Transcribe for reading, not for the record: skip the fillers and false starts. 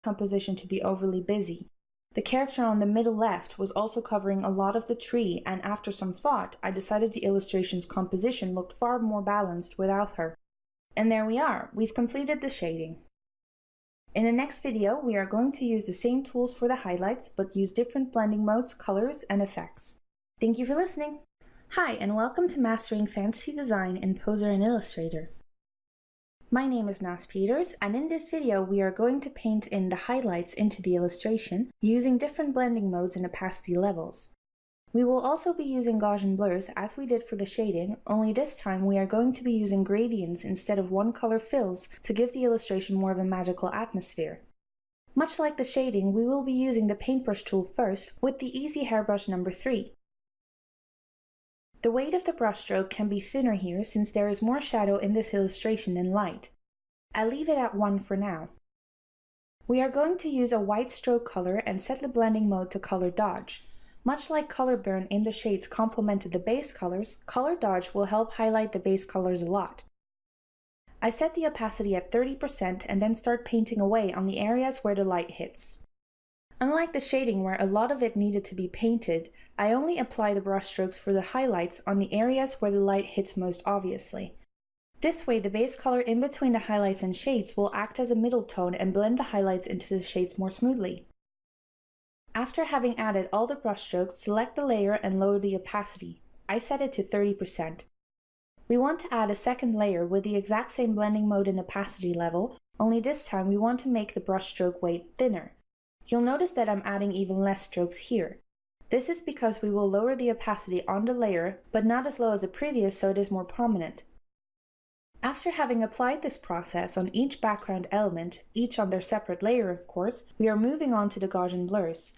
composition to be overly busy. The character on the middle left was also covering a lot of the tree, and after some thought, I decided the illustration's composition looked far more balanced without her. And there we are, we've completed the shading. In the next video, we are going to use the same tools for the highlights, but use different blending modes, colors, and effects. Thank you for listening! Hi, and welcome to Mastering Fantasy Design in Poser and Illustrator. My name is Nas Peters, and in this video we are going to paint in the highlights into the illustration using different blending modes and opacity levels. We will also be using Gaussian blurs as we did for the shading, only this time we are going to be using gradients instead of one-color fills to give the illustration more of a magical atmosphere. Much like the shading, we will be using the paintbrush tool first with the Easy Hairbrush number 3. The weight of the brushstroke can be thinner here since there is more shadow in this illustration than light. I'll leave it at 1 for now. We are going to use a white stroke color and set the blending mode to Color Dodge. Much like color burn in the shades complemented the base colors, Color Dodge will help highlight the base colors a lot. I set the opacity at 30% and then start painting away on the areas where the light hits. Unlike the shading where a lot of it needed to be painted, I only apply the brush strokes for the highlights on the areas where the light hits most obviously. This way the base color in between the highlights and shades will act as a middle tone and blend the highlights into the shades more smoothly. After having added all the brush strokes, select the layer and lower the opacity. I set it to 30%. We want to add a second layer with the exact same blending mode and opacity level, only this time we want to make the brush stroke weight thinner. You'll notice that I'm adding even less strokes here. This is because we will lower the opacity on the layer, but not as low as the previous so it is more prominent. After having applied this process on each background element, each on their separate layer of course, we are moving on to the Gaussian blurs.